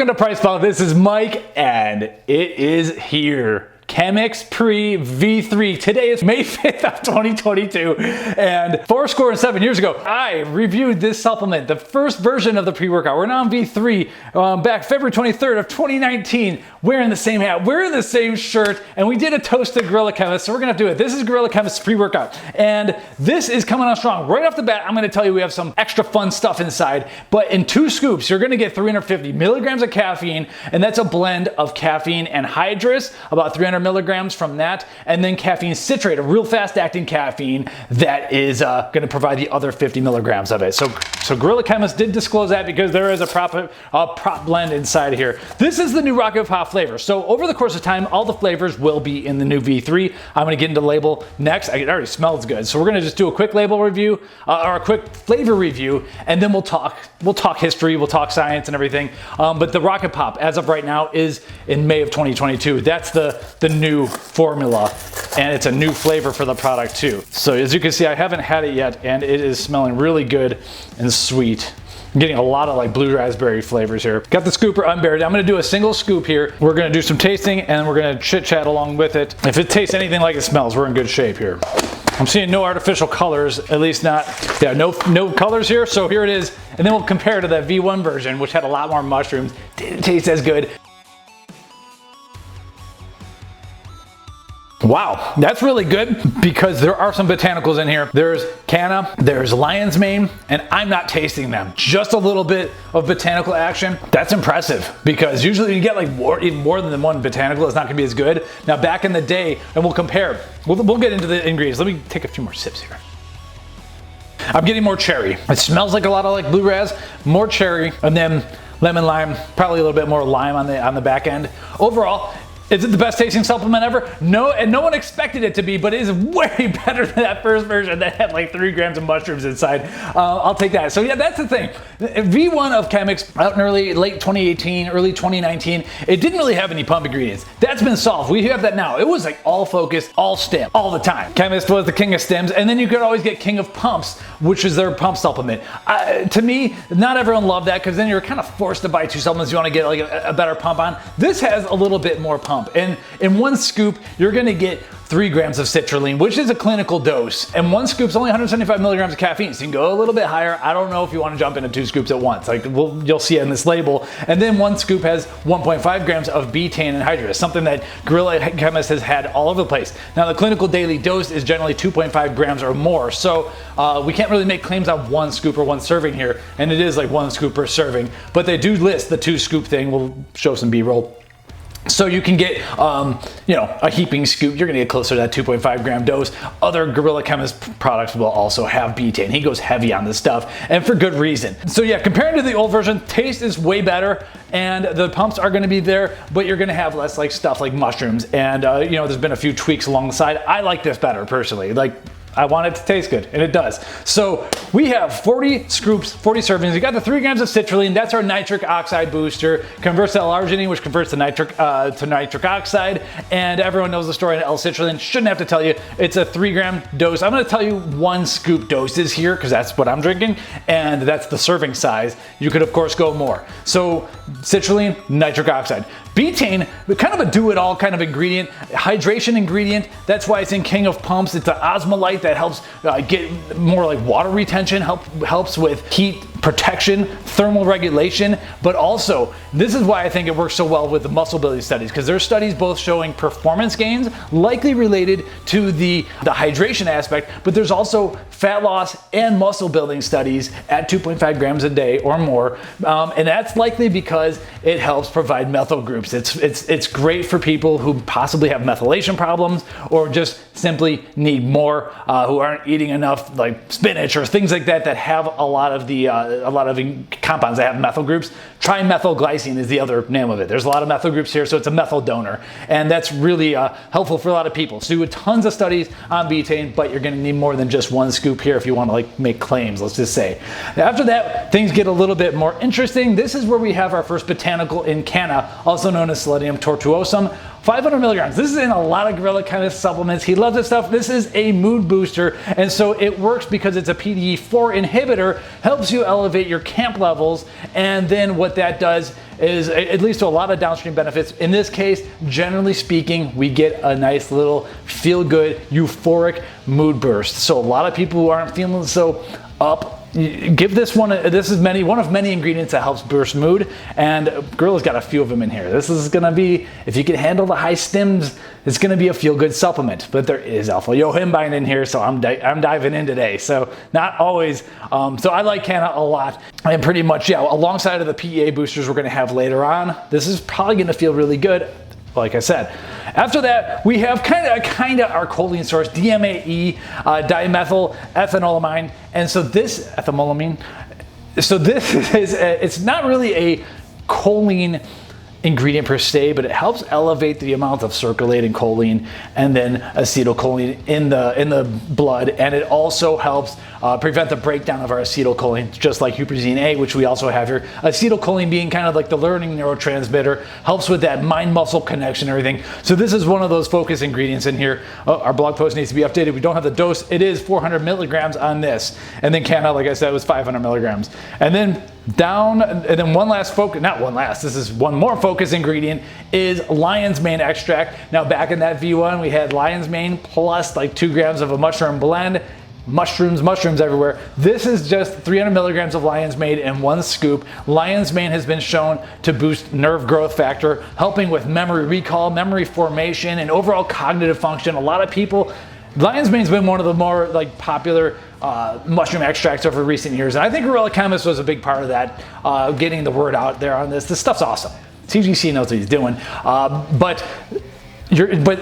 Welcome to PricePlow. This is Mike, and it is here. Chemix Pre V3. Today is May 5th of 2022, and 7 years ago, I reviewed this supplement, the first version of the pre-workout. We're now on V3, back February 23rd of 2019, wearing the same hat, wearing the same shirt, and we did a toast to Guerrilla Chemist, so we're gonna do it. This is Guerrilla Chemist pre-workout, and this is coming on strong. Right off the bat, I'm gonna tell you we have some extra fun stuff inside, but in 2 scoops, you're gonna get 350 milligrams of caffeine, and that's a blend of caffeine anhydrous, about 300 milligrams from that, and then caffeine citrate, a real fast-acting caffeine that is going to provide the other 50 milligrams of it. So Guerrilla Chemist did disclose that because there is a prop blend inside here. This is the new Rocket Pop flavor. So over the course of time, all the flavors will be in the new V3. I'm going to get into label next. It already smells good. So we're going to just do a quick label review or a quick flavor review, and then we'll talk history, we'll talk science and everything. But the Rocket Pop, as of right now, is in May of 2022. That's the new formula, and it's a new flavor for the product too. So as you can see, I haven't had it yet, and it is smelling really good and sweet. I'm getting a lot of like blue raspberry flavors here. Got the scooper unburied. I'm gonna do a single scoop here. We're gonna do some tasting, and we're gonna chit chat along with it. If it tastes anything like it smells, we're in good shape here. I'm seeing no artificial colors, at least not, yeah, no colors here. So here it is, and then we'll compare to that V1 version, which had a lot more mushrooms. Didn't taste as good. Wow, that's really good because there are some botanicals in here. There's Canna, there's lion's mane, and I'm not tasting them. Just a little bit of botanical action. That's impressive because usually you get like even more than one botanical, it's not gonna be as good. Now back in the day, and we'll compare, we'll get into the ingredients. Let me take a few more sips here. I'm getting more cherry. It smells like a lot of like blue ras, more cherry, and then lemon lime, probably a little bit more lime on the back end. Overall, is it the best tasting supplement ever? No, and no one expected it to be, but it is way better than that first version that had like 3 grams of mushrooms inside. I'll take that. So yeah, that's the thing. V1 of Chemix out in late 2018, early 2019, it didn't really have any pump ingredients. That's been solved. We have that now. It was like all focus, all stim, all the time. Chemist was the king of stims, and then you could always get king of pumps, which is their pump supplement. To me, not everyone loved that because then you're kind of forced to buy 2 supplements you want to get like a better pump on. This has a little bit more pump. And in 1 scoop, you're gonna get 3 grams of citrulline, which is a clinical dose. And 1 scoop's only 175 milligrams of caffeine, so you can go a little bit higher. I don't know if you wanna jump into 2 scoops at once. Like you'll see it in this label. And then 1 scoop has 1.5 grams of betaine anhydrous, something that Guerrilla Chemist has had all over the place. Now the clinical daily dose is generally 2.5 grams or more. So we can't really make claims on 1 scoop or 1 serving here. And it is like 1 scoop per serving, but they do list the 2 scoop thing. We'll show some B-roll. So you can get, a heaping scoop. You're gonna get closer to that 2.5 gram dose. Other Guerrilla Chemist products will also have betaine. He goes heavy on this stuff, and for good reason. So yeah, comparing to the old version, taste is way better, and the pumps are gonna be there, but you're gonna have less like stuff like mushrooms. And there's been a few tweaks along the side. I like this better personally. Like, I want it to taste good, and it does. So we have 40 scoops, 40 servings. We got the 3 grams of citrulline. That's our nitric oxide booster. Converts to L-arginine, which converts to nitric oxide. And everyone knows the story of L-citrulline. Shouldn't have to tell you. It's a 3 gram dose. I'm gonna tell you 1 scoop doses here because that's what I'm drinking, and that's the serving size. You could of course go more. So citrulline, nitric oxide. Betaine, kind of a do-it-all kind of ingredient, hydration ingredient. That's why it's in King of Pumps. It's an osmolyte that helps get more like water retention, helps with heat protection, thermal regulation, but also this is why I think it works so well with the muscle building studies, because there's studies both showing performance gains likely related to the hydration aspect, but there's also fat loss and muscle building studies at 2.5 grams a day or more, and that's likely because it helps provide methyl groups. It's great for people who possibly have methylation problems or just simply need more, who aren't eating enough like spinach or things like that have a lot of compounds that have methyl groups. Trimethylglycine is the other name of it. There's a lot of methyl groups here, so it's a methyl donor, and that's really helpful for a lot of people. So do tons of studies on betaine, but you're going to need more than just 1 scoop here if you want to like make claims, let's just say. After that, things get a little bit more interesting. This is where we have our first botanical in Canna, also known as Selenium tortuosum. 500 milligrams. This is in a lot of Guerrilla Chemist supplements. He loves this stuff. This is a mood booster, and so it works because it's a PDE4 inhibitor, helps you elevate your camp levels, and then what that does is it leads to a lot of downstream benefits. In this case, generally speaking, we get a nice little feel-good, euphoric mood burst. So a lot of people who aren't feeling so up, give this one. This is one of many ingredients that helps boost mood, and Guerrilla's got a few of them in here. This is gonna be, if you can handle the high stims, it's gonna be a feel-good supplement. But there is alpha Yohimbine in here, so I'm diving in today. So not always. So I like Canna a lot, and pretty much, yeah, alongside of the PEA boosters we're gonna have later on, this is probably gonna feel really good. Like I said, after that we have kind of our choline source, DMAE, dimethyl ethanolamine, and so this ethamolomine. So this is it's not really a choline ingredient per se, but it helps elevate the amount of circulating choline and then acetylcholine in the blood, and it also helps prevent the breakdown of our acetylcholine, just like huperzine A, which we also have here. Acetylcholine being kind of like the learning neurotransmitter, helps with that mind-muscle connection and everything. So this is one of those focus ingredients in here. Oh, our blog post needs to be updated. We don't have the dose. It is 400 milligrams on this, and then Canna, like I said, was 500 milligrams, and then one last focus, not one last, this is one more focus ingredient, is lion's mane extract. Now back in that V1 we had lion's mane plus like 2 grams of a mushroom blend. Mushrooms everywhere. This is just 300 milligrams of lion's mane in 1 scoop. Lion's mane has been shown to boost nerve growth factor, helping with memory recall, memory formation, and overall cognitive function. A lot of people, lion's mane's been one of the more like popular mushroom extracts over recent years, and I think Guerrilla Chemist was a big part of that, getting the word out there on this. This stuff's awesome. TGC knows what he's doing, but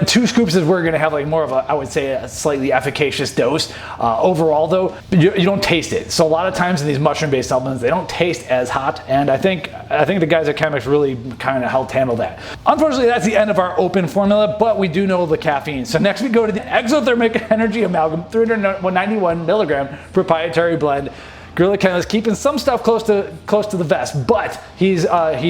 2 scoops is where you're going to have like more of a, I would say, a slightly efficacious dose. Overall though, you don't taste it. So a lot of times in these mushroom-based supplements, they don't taste as hot, and I think the guys at Chemix really kind of helped handle that. Unfortunately, that's the end of our open formula, but we do know the caffeine. So next we go to the Exothermic Energy Amalgam, 391 milligram proprietary blend. Guerrilla Chemist keeping some stuff close to the vest, but he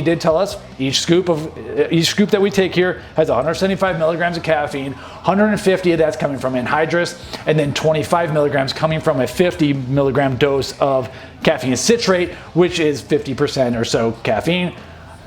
did tell us each scoop that we take here has 175 milligrams of caffeine, 150 of that's coming from anhydrous, and then 25 milligrams coming from a 50 milligram dose of caffeine citrate, which is 50% or so caffeine.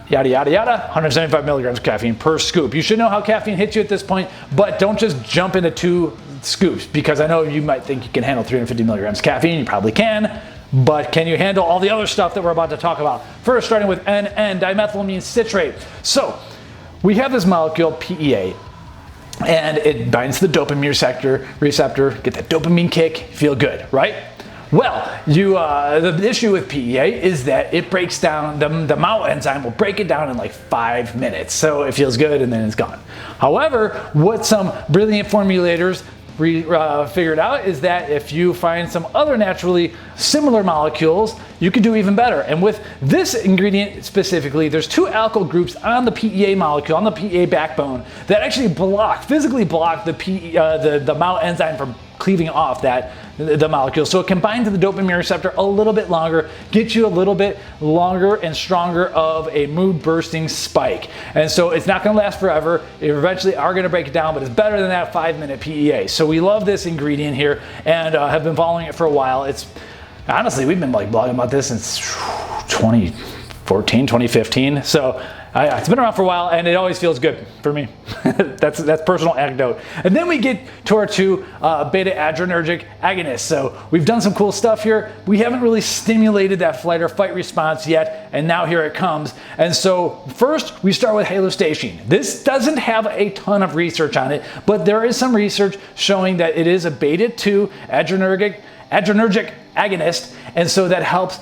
Yada yada yada, 175 milligrams of caffeine per scoop. You should know how caffeine hits you at this point, but don't just jump into 2 scoops, because I know you might think you can handle 350 milligrams of caffeine. You probably can. But can you handle all the other stuff that we're about to talk about? First, starting with N-dimethylamine citrate. So we have this molecule, PEA, and it binds to the dopamine receptor, get that dopamine kick, feel good, right? Well, the issue with PEA is that it breaks down, the MAO enzyme will break it down in like 5 minutes. So it feels good and then it's gone. However, what some brilliant formulators figured out is that if you find some other naturally similar molecules, you can do even better. And with this ingredient specifically, there's 2 alkyl groups on the PEA molecule, on the PEA backbone, that actually physically block the MAO enzyme from cleaving off the molecule. So it can bind to the dopamine receptor a little bit longer, get you a little bit longer and stronger of a mood bursting spike. And so it's not going to last forever. You eventually are going to break it down, but it's better than that 5-minute PEA. So we love this ingredient here and have been following it for a while. It's honestly, we've been like blogging about this since 2014, 2015. So it's been around for a while, and it always feels good for me. that's personal anecdote. And then we get to our 2 beta-adrenergic agonists. So we've done some cool stuff here. We haven't really stimulated that flight or fight response yet, and now here it comes. And so first, we start with halostashine. This doesn't have a ton of research on it, but there is some research showing that it is a beta-2 adrenergic agonist, and so that helps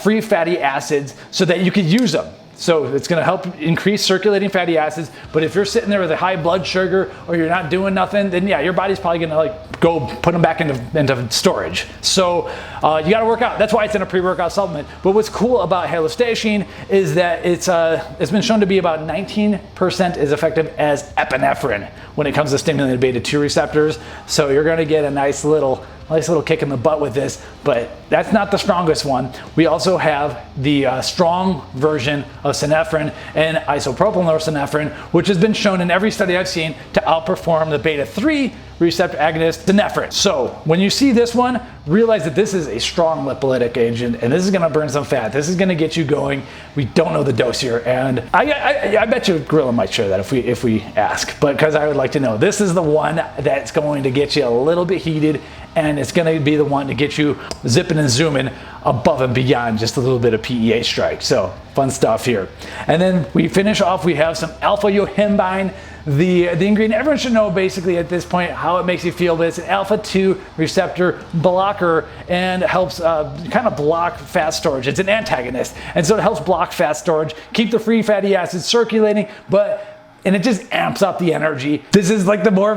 free fatty acids so that you could use them. So it's going to help increase circulating fatty acids, but if you're sitting there with a high blood sugar or you're not doing nothing, then yeah, your body's probably going to like go put them back into storage. So you got to work out. That's why it's in a pre-workout supplement. But what's cool about halostashine is that it's been shown to be about 19% as effective as epinephrine when it comes to stimulating beta-2 receptors. So you're going to get a nice little nice little kick in the butt with this, but that's not the strongest one. We also have the strong version of synephrine and isopropylnorepinephrine, which has been shown in every study I've seen to outperform the beta-3 receptor agonist synephrine. So when you see this one, realize that this is a strong lipolytic agent, and this is gonna burn some fat. This is gonna get you going. We don't know the dose here, and I bet you Guerrilla might share that if we ask, but because I would like to know. This is the one that's going to get you a little bit heated, and it's gonna be the one to get you zipping and zooming above and beyond just a little bit of PEA strike. So fun stuff here. And then we finish off, we have some alpha yohimbine. The ingredient everyone should know basically at this point how it makes you feel, but it's an alpha-2 receptor blocker and helps kind of block fat storage. It's an antagonist, and so it helps block fat storage, keep the free fatty acids circulating, and it just amps up the energy. This is like the more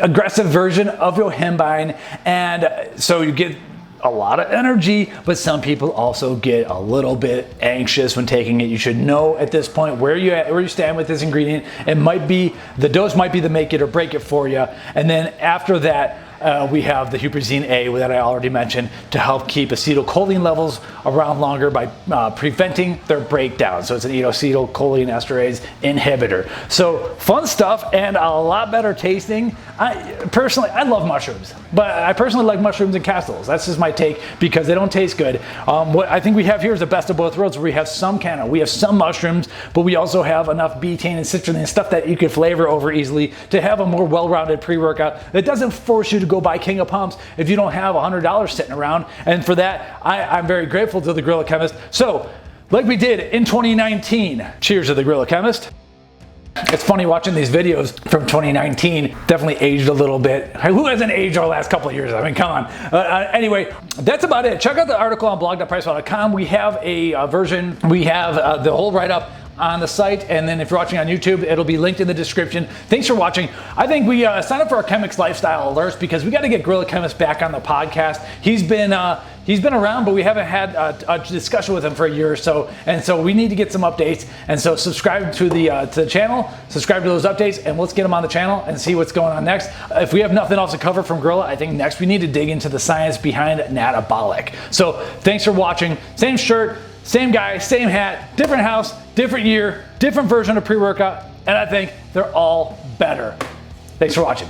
aggressive version of Yohimbine, and so you get a lot of energy, but some people also get a little bit anxious when taking it. You should know at this point where you stand with this ingredient. It might be, the dose might be the make it or break it for you. And then after that, we have the huperzine A that I already mentioned to help keep acetylcholine levels around longer by preventing their breakdown. So it's an acetylcholine esterase inhibitor. So fun stuff and a lot better tasting. Personally, I love mushrooms, but I personally like mushrooms and castles. That's just my take because they don't taste good. What I think we have here is the best of both worlds, where we have some Canna, we have some mushrooms, but we also have enough betaine and citrate and stuff that you can flavor over easily to have a more well-rounded pre-workout that doesn't force you to go buy King of Pumps if you don't have $100 sitting around. And for that, I'm very grateful to the Guerrilla Chemist. So, like we did in 2019, cheers to the Guerrilla Chemist. It's funny watching these videos from 2019, definitely aged a little bit. Who hasn't aged over the last couple of years? I mean, come on. Anyway, that's about it. Check out the article on blog.priceplow.com. We have a version, we have the whole write-up on the site, and then if you're watching on YouTube, it'll be linked in the description. Thanks for watching. I think we sign up for our Chemix lifestyle alerts because we got to get Guerrilla Chemist back on the podcast. He's been around, but we haven't had a discussion with him for a year or so, and so we need to get some updates. And so subscribe to the channel, subscribe to those updates, and let's get him on the channel and see what's going on next. If we have nothing else to cover from Guerrilla, I think next we need to dig into the science behind Natabolic. So thanks for watching. Same shirt, same guy, same hat, different house, different year, different version of pre-workout, and I think they're all better. Thanks for watching.